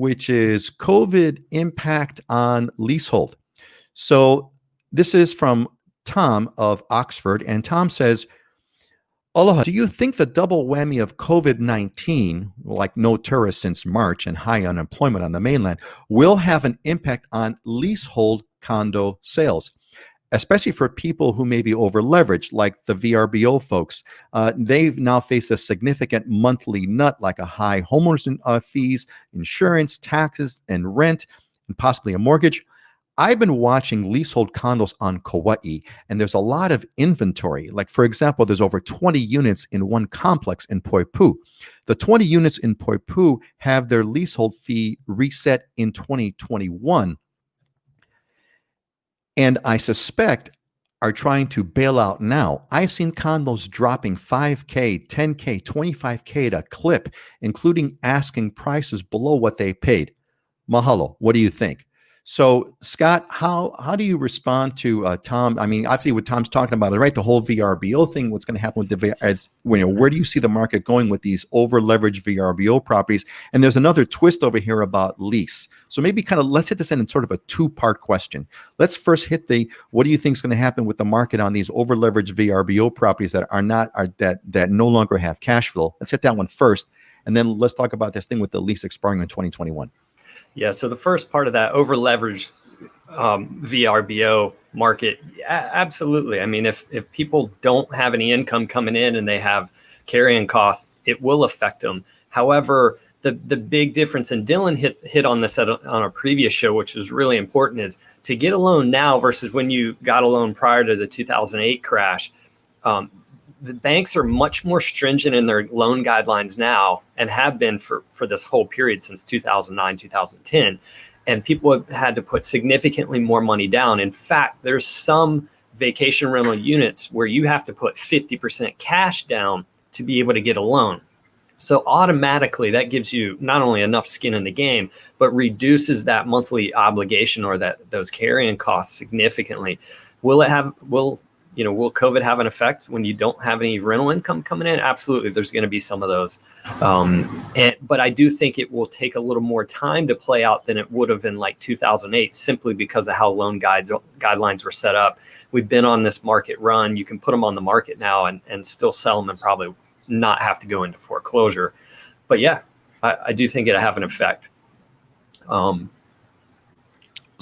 which is COVID impact on leasehold. So this is from Tom of Oxford, and Tom says, Aloha, do you think the double whammy of COVID-19, like no tourists since March and high unemployment on the mainland, will have an impact on leasehold condo sales, especially for people who may be over-leveraged, like the VRBO folks? They've now faced a significant monthly nut, like a high homeowners fees, insurance, taxes, and rent, and possibly a mortgage. I've been watching leasehold condos on Kauai, and there's a lot of inventory. Like, for example, there's over 20 units in one complex in Poipu. The 20 units in Poipu have their leasehold fee reset in 2021, and I suspect are trying to bail out now. I've seen condos dropping 5K, 10K, 25K at a clip, including asking prices below what they paid. Mahalo, what do you think? So, Scott, how do you respond to Tom? I mean, obviously, what Tom's talking about, right? The whole VRBO thing. What's going to happen with where do you see the market going with these over-leveraged VRBO properties? And there's another twist over here about lease. So maybe kind of let's hit this in sort of a two-part question. Let's first hit what do you think is going to happen with the market on these over-leveraged VRBO properties that no longer have cash flow? Let's hit that one first, and then let's talk about this thing with the lease expiring in 2021. Yeah, so the first part of that over-leveraged VRBO market, absolutely. I mean, if people don't have any income coming in and they have carrying costs, it will affect them. However, the big difference, and Dylan hit on this on a previous show, which was really important, is to get a loan now versus when you got a loan prior to the 2008 crash. The banks are much more stringent in their loan guidelines now and have been for this whole period since 2009, 2010. And people have had to put significantly more money down. In fact, there's some vacation rental units where you have to put 50% cash down to be able to get a loan. So automatically that gives you not only enough skin in the game, but reduces that monthly obligation or those carrying costs significantly. Will COVID have an effect when you don't have any rental income coming in? Absolutely. There's going to be some of those. But I do think it will take a little more time to play out than it would have in like 2008, simply because of how loan guidelines were set up. We've been on this market run. You can put them on the market now and still sell them and probably not have to go into foreclosure. But yeah, I do think it'll have an effect.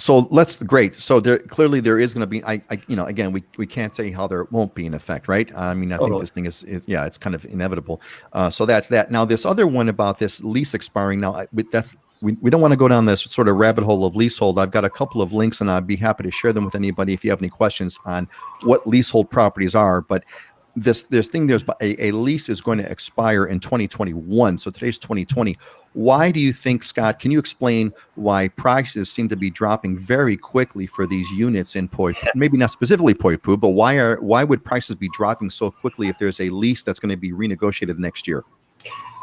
So great. So there is going to be, again, we can't say how there won't be an effect, right? I mean, I think this thing is it's kind of inevitable. So that's that. Now, this other one about this lease expiring. Now, we don't want to go down this sort of rabbit hole of leasehold. I've got a couple of links, and I'd be happy to share them with anybody if you have any questions on what leasehold properties are. But there's a lease is going to expire in 2021. So today's 2020. Why do you think, Scott, can you explain why prices seem to be dropping very quickly for these units in Poipu? Maybe not specifically Poipu, but why would prices be dropping so quickly if there's a lease that's going to be renegotiated next year?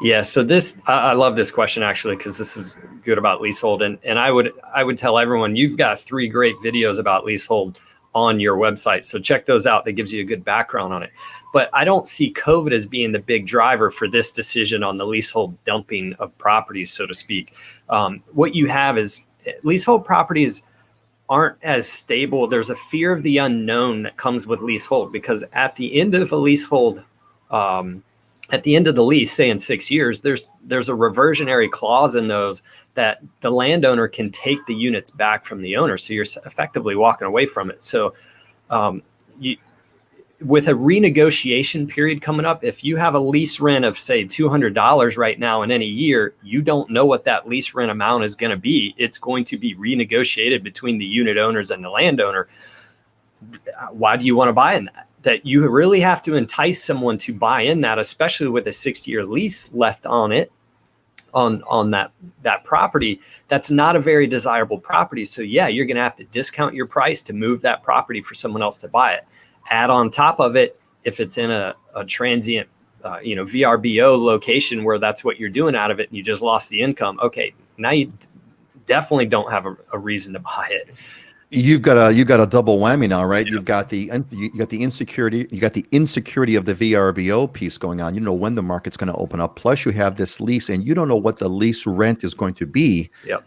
Yeah, so I love this question actually, because this is good about leasehold. And I would tell everyone, you've got 3 great videos about leasehold on your website. So check those out. That gives you a good background on it. But I don't see COVID as being the big driver for this decision on the leasehold dumping of properties, so to speak. What you have is leasehold properties aren't as stable. There's a fear of the unknown that comes with leasehold, because at the end of a leasehold, at the end of the lease, say in 6 years, there's a reversionary clause in those that the landowner can take the units back from the owner. So you're effectively walking away from it. So with a renegotiation period coming up, if you have a lease rent of, say, $200 right now in any year, you don't know what that lease rent amount is going to be. It's going to be renegotiated between the unit owners and the landowner. Why do you want to buy in that? That you really have to entice someone to buy in that, especially with a 60-year lease left on it, on that property. That's not a very desirable property. So yeah, you're going to have to discount your price to move that property for someone else to buy it. Add on top of it, if it's in a transient, VRBO location where that's what you're doing out of it, and you just lost the income. Okay, now you definitely don't have a reason to buy it. You've got a double whammy now, right? Yeah. You got the insecurity of the VRBO piece going on. You don't know when the market's going to open up. Plus, you have this lease, and you don't know what the lease rent is going to be Yep.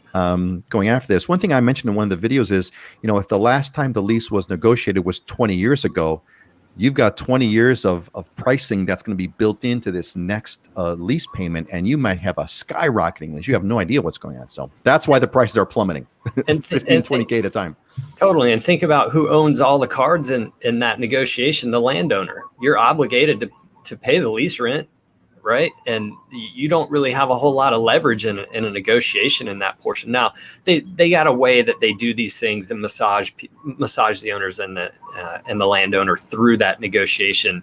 going after this. One thing I mentioned in one of the videos is, if the last time the lease was negotiated was 20 years ago, you've got 20 years of pricing that's going to be built into this next lease payment, and you might have a skyrocketing lease. You have no idea what's going on. So that's why the prices are plummeting, And 15, 20K at a time. totally. And think about who owns all the cards in that negotiation, the landowner. You're obligated to pay the lease rent, right? And you don't really have a whole lot of leverage in a negotiation in that portion. Now, they got a way that they do these things and massage the owners and the landowner through that negotiation,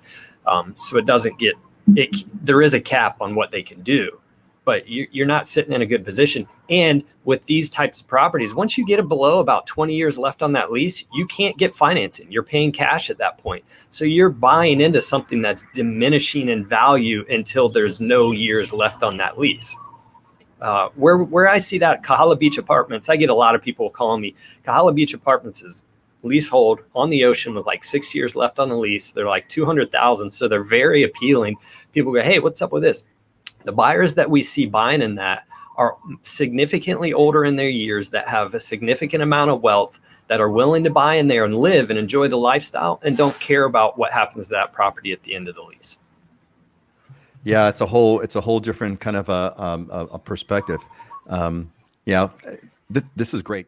so it doesn't get it. There is a cap on what they can do, but you're not sitting in a good position. And with these types of properties, once you get below about 20 years left on that lease, you can't get financing. You're paying cash at that point. So you're buying into something that's diminishing in value until there's no years left on that lease. Where I see that, Kahala Beach Apartments, I get a lot of people calling me. Kahala Beach Apartments is leasehold on the ocean with like 6 years left on the lease. They're like 200,000. So they're very appealing. People go, hey, what's up with this? The buyers that we see buying in that are significantly older in their years, that have a significant amount of wealth, that are willing to buy in there and live and enjoy the lifestyle, and don't care about what happens to that property at the end of the lease. Yeah, it's a whole different kind of a perspective. This is great.